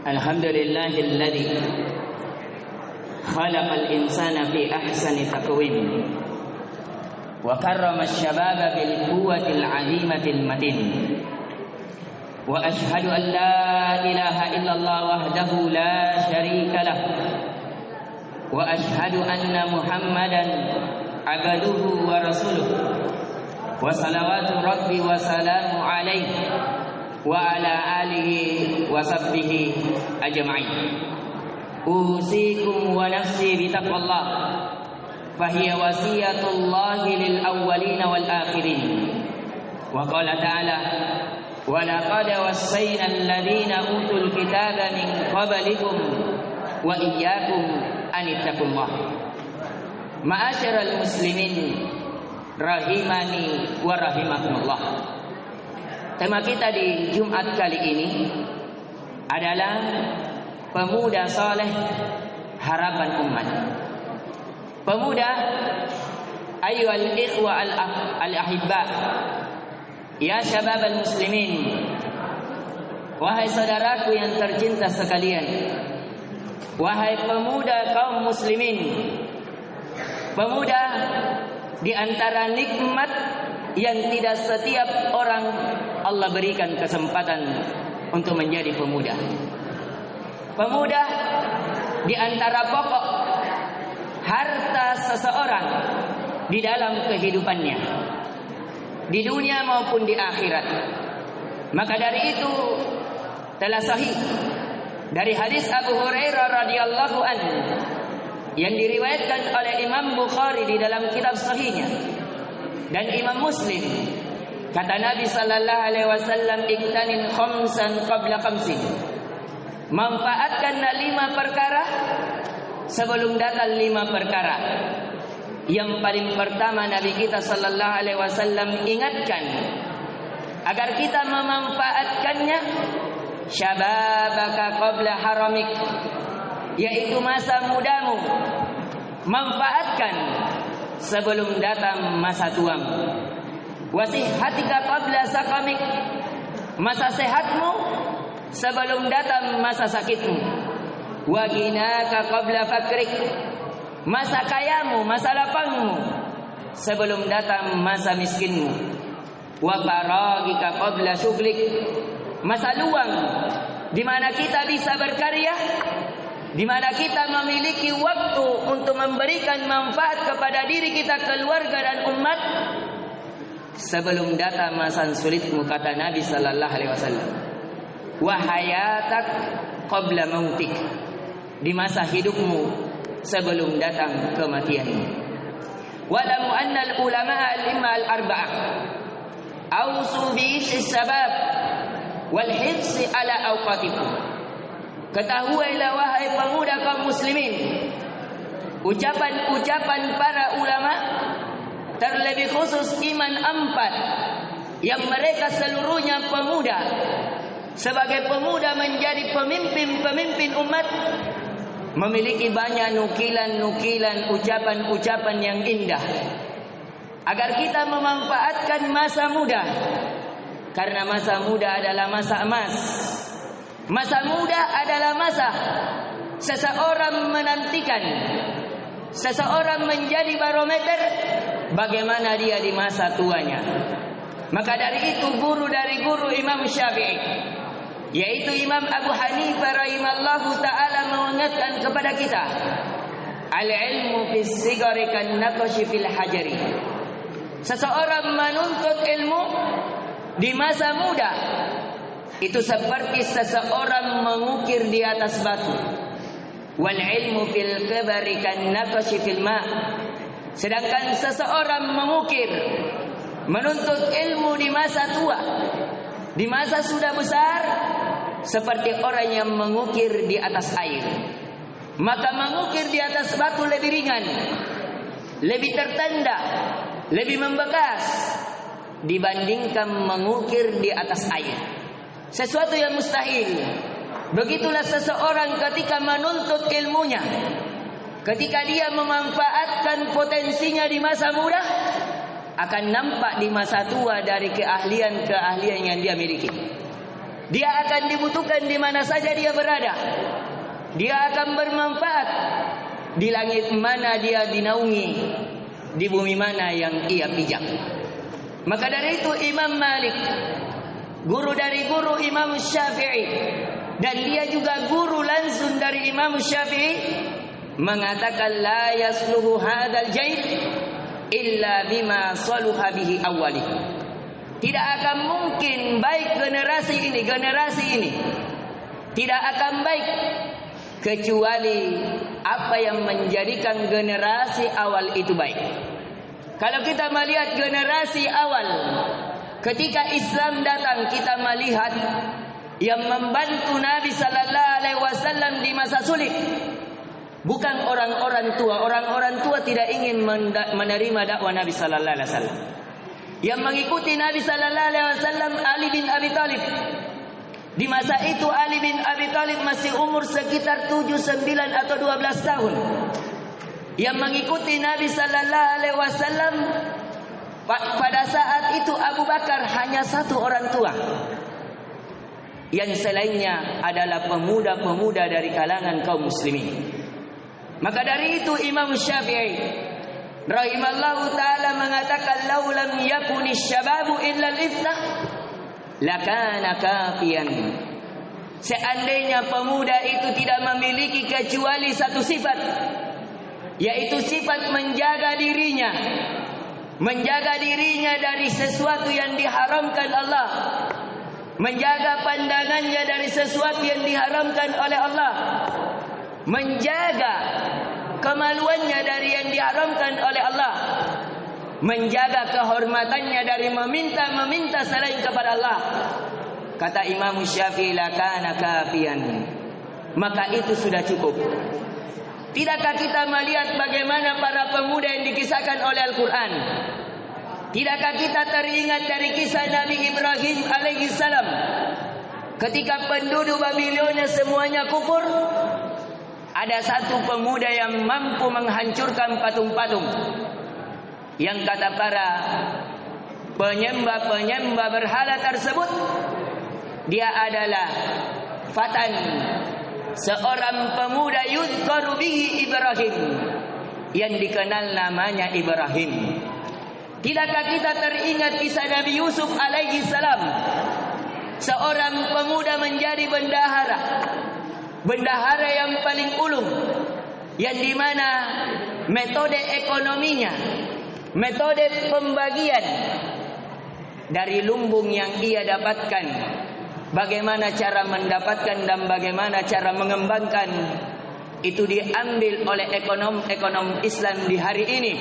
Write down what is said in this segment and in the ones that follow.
الحمد لله الذي خلق الإنسان في أحسن تقويم وكرم الشباب بالقوة العظيمة المتين وأشهد أن لا إله إلا الله وحده لا شريك له وأشهد أن محمدا عبده ورسوله وصلوات ربي وسلام عليه وعلى آله وصحبه أجمعين أوصيكم ونفسي بتقوى الله فهي وصية الله للأولين والآخرين وقال تعالى ولقد وصينا الذين أوتوا الكتاب من قبلكم وإياكم أن اتقوا الله. Ma'asyiral muslimin rahimani wa rahimakumullah. Tema kita di Jumat kali ini adalah pemuda soleh harapan umat. Pemuda ayyuhal ikhwa al-ahibba, ya syabab al-muslimin, wahai saudaraku yang tercinta sekalian, wahai pemuda kaum muslimin. Pemuda di antara nikmat yang tidak setiap orang Allah berikan kesempatan untuk menjadi pemuda. Pemuda di antara pokok harta seseorang di dalam kehidupannya, di dunia maupun di akhirat. Maka dari itu telah sahih dari hadis Abu Hurairah radhiyallahu anhu yang diriwayatkan oleh Imam Bukhari di dalam kitab sahihnya dan Imam Muslim, kata Nabi sallallahu alaihi wasallam, iktanin khamsan qabla khamsin, manfaatkan 5 perkara sebelum datang 5 perkara. Yang paling pertama Nabi kita sallallahu alaihi wasallam ingatkan agar kita memanfaatkannya, syababaka qabla haramik, yaitu masa mudamu, manfaatkan sebelum datang masa tuamu. Wasihatika qabla sakamik, masa sehatmu sebelum datang masa sakitmu. Waginaka qabla fakrik, masa kayamu, masa lapangmu sebelum datang masa miskinmu. Wa faragika qabla syughlik, masa luang di mana kita bisa berkarya, di mana kita memiliki waktu untuk memberikan manfaat kepada diri kita, keluarga dan umat sebelum datang masa sulitmu, kata Nabi sallallahu alaihi wasallam. Wa hayatak qabla mautik, di masa hidupmu sebelum datang kematianmu. Walamu anna al-ulama al-imma al-arba'ah awsu bi'is sabab wal hifzi ala awqatikum. Ketahuilah wahai pemuda kaum muslimin, ucapan-ucapan para ulama, terlebih khusus imam 4 yang mereka seluruhnya pemuda, sebagai pemuda menjadi pemimpin umat, memiliki banyak nukilan-nukilan ucapan-ucapan yang indah agar kita memanfaatkan masa muda, karena masa muda adalah masa emas. Masa muda adalah masa seseorang menantikan, seseorang menjadi barometer bagaimana dia di masa tuanya. Maka dari itu guru dari guru Imam Syafi'i, yaitu Imam Abu Hanifah rahimallahu ta'ala, mengingatkan kepada kita, al-ilmu fis sigari kan naqshi fil hajari. Seseorang menuntut ilmu di masa muda itu seperti seseorang mengukir di atas batu. Wal ilmu fil kibari kan naqshi fil ma. Sedangkan seseorang mengukir menuntut ilmu di masa tua, di masa sudah besar, seperti orang yang mengukir di atas air. Maka mengukir di atas batu lebih ringan, lebih tertanda, lebih membekas dibandingkan mengukir di atas air. Sesuatu yang mustahil. Begitulah seseorang ketika menuntut ilmunya, ketika dia memanfaatkan potensinya di masa muda, akan nampak di masa tua dari keahlian-keahlian yang dia miliki. Dia akan dibutuhkan di mana saja dia berada. Dia akan bermanfaat di langit mana dia dinaungi, di bumi mana yang ia pijak. Maka dari itu Imam Malik, guru dari guru Imam Syafi'i, dan dia juga guru langsung dari Imam Syafi'i, mengatakan la yasluhu hadzal jaid illa bima saluha bihi awwali. Tidak akan mungkin baik generasi ini tidak akan baik kecuali apa yang menjadikan generasi awal itu baik. Kalau kita melihat generasi awal ketika Islam datang, kita melihat yang membantu Nabi sallallahu alaihi wasallam di masa sulit bukan orang-orang tua. Orang-orang tua tidak ingin menerima dakwah Nabi sallallahu alaihi wasallam. Yang mengikuti Nabi sallallahu alaihi wasallam Ali bin Abi Thalib. Di masa itu Ali bin Abi Thalib masih umur sekitar 7, 9 atau 12 tahun. Yang mengikuti Nabi sallallahu alaihi wasallam pada saat itu Abu Bakar hanya 1 orang tua. Yang selainnya adalah pemuda-pemuda dari kalangan kaum muslimin. Maka dari itu Imam Syafi'i rahimallahu ta'ala mengatakan law lam yakuni syababu illa al-iftah lakana kafiyan. Seandainya pemuda itu tidak memiliki kecuali satu sifat, yaitu sifat menjaga dirinya dari sesuatu yang diharamkan Allah, menjaga pandangannya dari sesuatu yang diharamkan oleh Allah, menjaga kemaluannya dari yang diharamkan oleh Allah, menjaga kehormatannya dari meminta selain kepada Allah. Kata Imam Syafi'i lakana kafiyan, maka itu sudah cukup. Tidakkah kita melihat bagaimana para pemuda yang dikisahkan oleh Al-Quran? Tidakkah kita teringat dari kisah Nabi Ibrahim alaihissalam ketika penduduk Babilonia semuanya kufur? Ada satu pemuda yang mampu menghancurkan patung-patung, yang kata para penyembah berhala tersebut, dia adalah fatan, seorang pemuda yudhkaru bihi Ibrahim, yang dikenal namanya Ibrahim. Tidakkah kita teringat kisah Nabi Yusuf alaihi salam, seorang pemuda menjadi bendahara yang paling ulung, yang dimana metode ekonominya, metode pembagian dari lumbung yang ia dapatkan, bagaimana cara mendapatkan dan bagaimana cara mengembangkan, itu diambil oleh ekonom Islam di hari ini.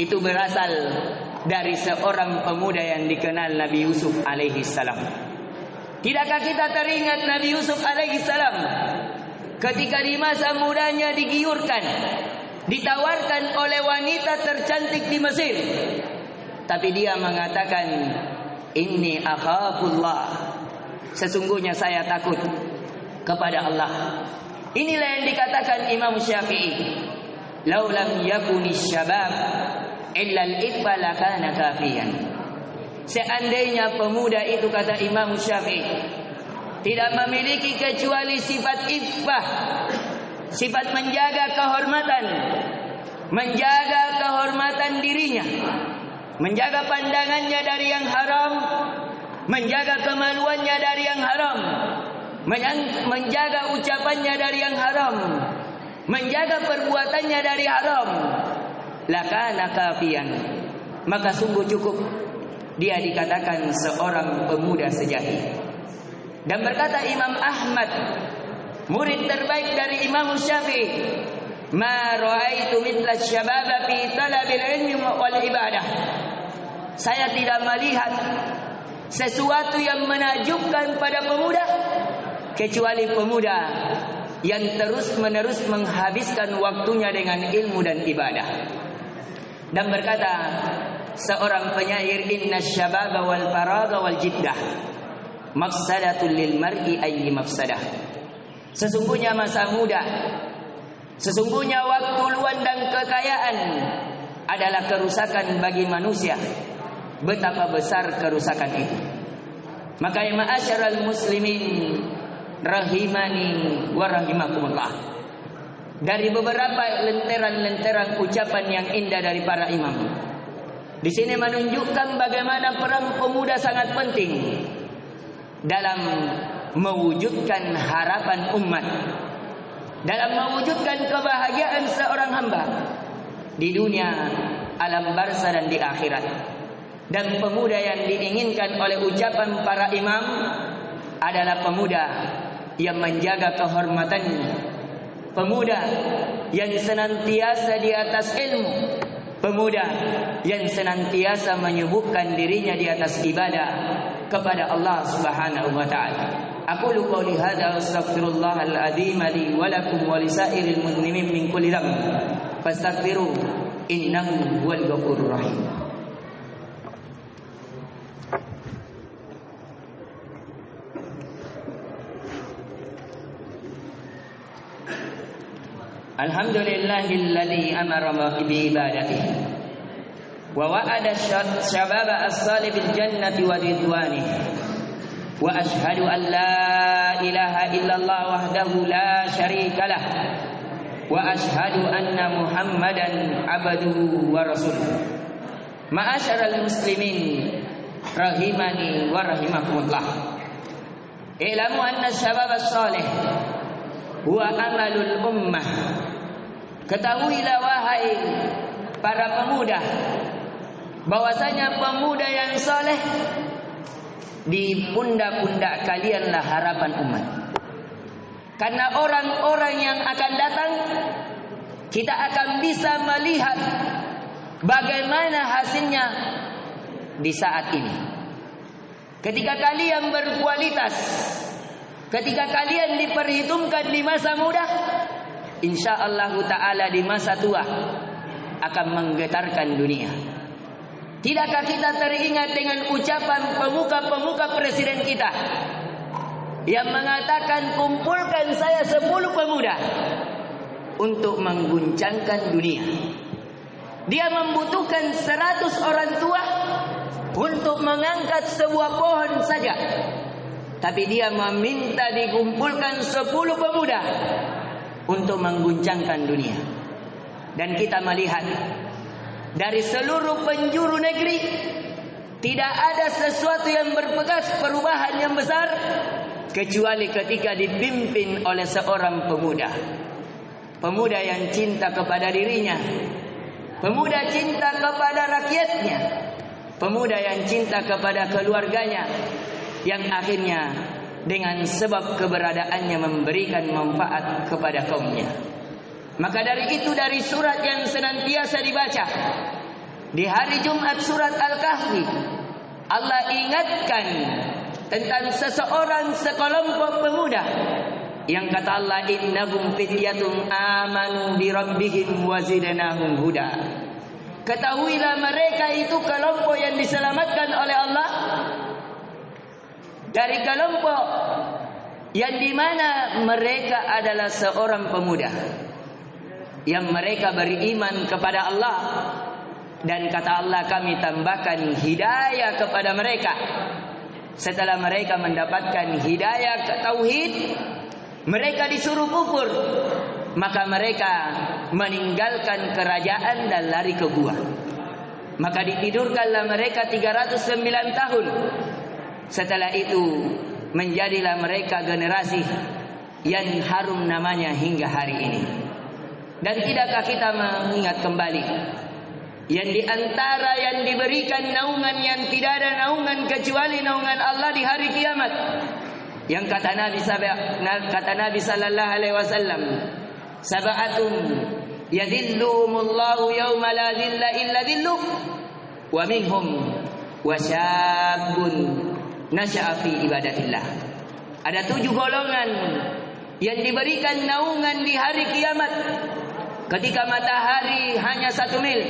Itu berasal dari seorang pemuda yang dikenal Nabi Yusuf alaihi salam. Tidakkah kita teringat Nabi Yusuf alaihi salam ketika di masa mudanya digiurkan, ditawarkan oleh wanita tercantik di Mesir, tapi dia mengatakan inni akhafullah, sesungguhnya saya takut kepada Allah. Inilah yang dikatakan Imam Syafi'i, law lam yakuni syabab illa al-iqbal lakana kafiyan. Seandainya pemuda itu, kata Imam Syafi'i, tidak memiliki kecuali sifat iffah, sifat menjaga kehormatan dirinya, menjaga pandangannya dari yang haram, menjaga kemaluannya dari yang haram, menjaga ucapannya dari yang haram, menjaga perbuatannya dari haram, lakana kafiyan, maka sungguh cukup dia dikatakan seorang pemuda sejati. Dan berkata Imam Ahmad, murid terbaik dari Imam Syafi'i, ma ra'aitu mithla syababa fi talabil ilmi wal ibadah. saya tidak melihat sesuatu yang menakjubkan pada pemuda kecuali pemuda yang terus-menerus menghabiskan waktunya dengan ilmu dan ibadah. Dan berkata seorang penyair, inna syababa wal faraga wal jiddah mafsadatul lil mar'i ayyi mafsadah. Sesungguhnya masa muda, sesungguhnya waktu luang dan kekayaan adalah kerusakan bagi manusia. Betapa besar kerusakan itu. Maka ya ma'asyaral muslimin rahimani wa rahimakumullah, dari beberapa lenteran-lenteran ucapan yang indah dari para imam, di sini menunjukkan bagaimana peran pemuda sangat penting dalam mewujudkan harapan umat, dalam mewujudkan kebahagiaan seorang hamba di dunia, alam barzah dan di akhirat. Dan pemuda yang diinginkan oleh ucapan para imam adalah pemuda yang menjaga kehormatannya, pemuda yang senantiasa di atas ilmu, pemuda yang senantiasa menyibukkan dirinya di atas ibadah kepada Allah Subhanahu wa taala. Aqulu qouli hadza wa astaghfirullahal azim li wa lakum wa lisairil muslimin min kulli dhanb fastaghfiruhu innahu huwal ghafurur rahim. Alhamdulillahilladzi amara bi ibadatihi wa wa'ada syababa as-salih bil jannati wa ridwanihi wa ashhadu an la ilaha illallah wahdahu la syarika lah wa ashhadu anna muhammadan abduhu wa rasuluh. Ma'asyaral muslimin rahimani wa rahimakumullah, i'lamu anna syabab as-salih huwa amalul ummah. Ketahuilah wahai para pemuda, bahwasanya pemuda yang soleh di pundak-pundak kalianlah harapan umat. Karena orang-orang yang akan datang, kita akan bisa melihat bagaimana hasilnya di saat ini. Ketika kalian berkualitas, ketika kalian diperhitungkan di masa muda, insyaallah ta'ala di masa tua akan menggetarkan dunia. Tidakkah kita teringat dengan ucapan pemuka-pemuka presiden kita yang mengatakan, kumpulkan saya 10 pemuda untuk mengguncangkan dunia. Dia membutuhkan 100 orang tua untuk mengangkat sebuah pohon saja, tapi dia meminta dikumpulkan 10 pemuda untuk mengguncangkan dunia. Dan kita melihat dari seluruh penjuru negeri tidak ada sesuatu yang berbekas perubahan yang besar kecuali ketika dipimpin oleh seorang pemuda. Pemuda yang cinta kepada dirinya, pemuda cinta kepada rakyatnya, pemuda yang cinta kepada keluarganya, yang akhirnya dengan sebab keberadaannya memberikan manfaat kepada kaumnya. Maka dari itu, dari surat yang senantiasa dibaca di hari Jumat, surat Al-Kahfi, Allah ingatkan tentang seseorang, sekelompok pemuda yang kata Allah, innahum fityatun amanu bi rabbihim wa zidnahum huda. Ketahuilah mereka itu kelompok yang diselamatkan oleh Allah dari kelompok yang dimana mereka adalah seorang pemuda yang mereka beriman kepada Allah, dan kata Allah, kami tambahkan hidayah kepada mereka. Setelah mereka mendapatkan hidayah ke tauhid, mereka disuruh kufur, maka mereka meninggalkan kerajaan dan lari ke gua. Maka ditidurkanlah mereka 309 tahun. Setelah itu menjadilah mereka generasi yang harum namanya hingga hari ini. Dan tidakkah kita mengingat kembali yang di antara yang diberikan naungan yang tidak ada naungan kecuali naungan Allah di hari kiamat, yang kata Nabi sallallahu alaihi wasallam, sab'atun yadhilluhumullahu yawma la dhilla illa dhilluh, wa minhum wasyabun nasya'a fi ibadatillah. Ada 7 golongan yang diberikan naungan di hari kiamat ketika matahari hanya 1 mil.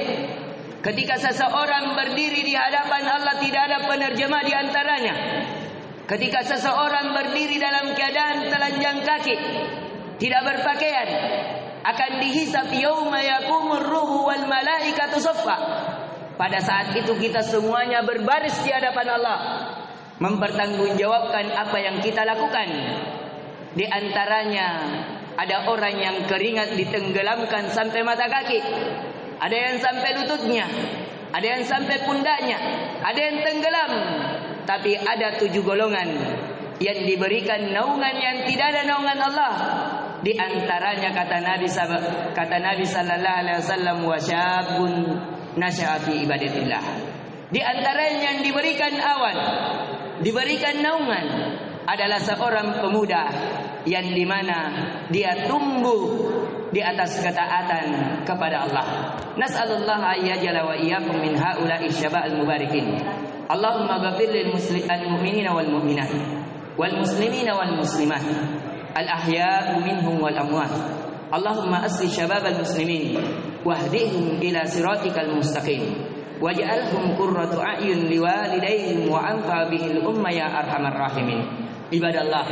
Ketika seseorang berdiri di hadapan Allah tidak ada penerjemah di antaranya. Ketika seseorang berdiri dalam keadaan telanjang kaki, tidak berpakaian, akan dihisab yauma yaqumur ruhu wal malaikatu saffa. Pada saat itu kita semuanya berbaris di hadapan Allah, mempertanggungjawabkan apa yang kita lakukan. Di antaranya ada orang yang keringat ditenggelamkan sampai mata kaki, ada yang sampai lututnya, ada yang sampai pundaknya, ada yang tenggelam. Tapi ada 7 golongan yang diberikan naungan yang tidak ada naungan Allah. Di antaranya kata Nabi sallallahu alaihi wasallam, wasyabun nasya'a fi ibadatillah. Di antaranya yang diberikan awan, diberikan naungan adalah seorang pemuda yang dimana dia tumbuh di atas ketaatan kepada Allah. Nas'alullah ayyajala wa iyyakum min haula'i syaba'al mubarikin. Allahumma ghafir lil mu'minina wal mu'minat wal muslimina wal muslimat al ahya'u minhum wal amwat. Allahumma asli syababal muslimin wahdihim ila siratikal mustaqim waj'alhum qurratu a'yun liwalidayhim wa anfa bihil umma ya arhamar rahimin. Ibadallah,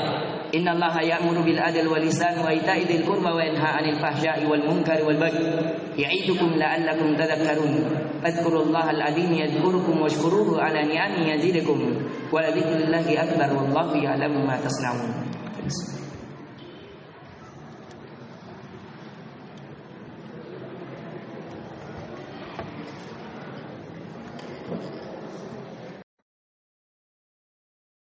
innallaha ya'muru bil adli wal ihsan wa ita'i dzil qurba wa yanha 'anil fahsya'i wal munkari wal baghi ya'idukum la'allakum tadhakkarun. Fadhkurullaha al-'azim yadhkurukum washkuruhu 'ala ni'amihi yazidukum wa la dzikrullahi akbar wallahu ya'lamu ma tasna'un.